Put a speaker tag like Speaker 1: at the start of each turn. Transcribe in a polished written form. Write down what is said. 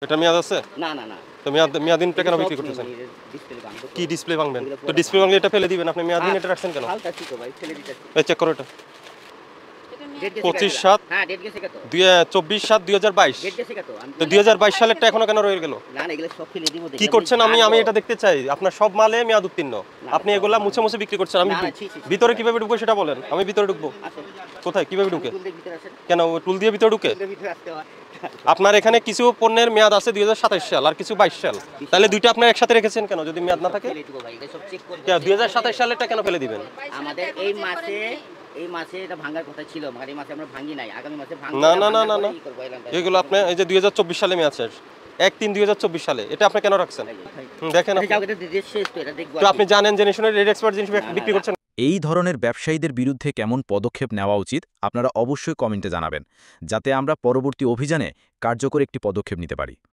Speaker 1: এটা মেয়াদ আছে?
Speaker 2: না, না, না।
Speaker 1: তো মেয়াদিনটা কেন বিক্রি করতেছেন?
Speaker 2: ডিসপ্লে ভাঙবো তো।
Speaker 1: কি ডিসপ্লে ভাঙবেন? তো ডিসপ্লে ভাঙলে এটা ফেলে দিবেন। আপনি মেয়াদিন এটা রাখছেন কেন?
Speaker 2: ফালতাছি তো ভাই, ফেলে দিতেছি।
Speaker 1: এই চেক করো এটা।
Speaker 2: ডেট গেছে
Speaker 1: 25/7
Speaker 2: হ্যাঁ, ডেট গেছে কত?
Speaker 1: 24/7/2022
Speaker 2: ডেট গেছে কত?
Speaker 1: তো 2022 সালেরটা এখনো কেন রয়ে গেল?
Speaker 2: না, না, এগুলো সব ফেলে দিব।
Speaker 1: কি করছেন? আমি এটা দেখতে চাই। আপনার সব মালে মেয়াদ উত্তীর্ণ। আপনি এগুলা মুছে মুছে বিক্রি করছেন। আমি ভিতরে কিভাবে ঢুকবো সেটা বলেন। আমি ভিতরে ঢুকবো। কোথায় কিভাবে ঢুকে? কেন টুল দিয়ে ভিতরে ঢুকে? আপনার এখানে কিছু পণ্যের মেয়াদ আছে 2027 সাল আর কিছু 22 সাল। তাহলে দুইটা আপনার একসাথে রেখেছেন কেন যদি মেয়াদ না থাকে? 2027 সালেরটা কেন ফেলে দিবেন?
Speaker 2: আমাদের এই মাসে এটা ভাঙার কথা ছিল। মানে এই মাসে আমরা ভাঙি নাই। আগামী মাসে ভাঙবো।
Speaker 1: না না না না না, এগুলো আপনি এই যে 2024 সালে মেয়াদ শেষ 1/3/2024 সালে এটা আপনি কেন রাখছেন? দেখেন তো আপনি জানেন জেনে শুনে রেড এক্সপার্ট জিনিস বিক্রি করছেন।
Speaker 3: এই ধরনের ব্যবসায়ীদের বিরুদ্ধে কেমন পদক্ষেপ নেওয়া উচিত আপনারা অবশ্যই কমেন্টে জানাবেন, যাতে আমরা পরবর্তী অভিযানে কার্যকর একটি পদক্ষেপ নিতে পারি।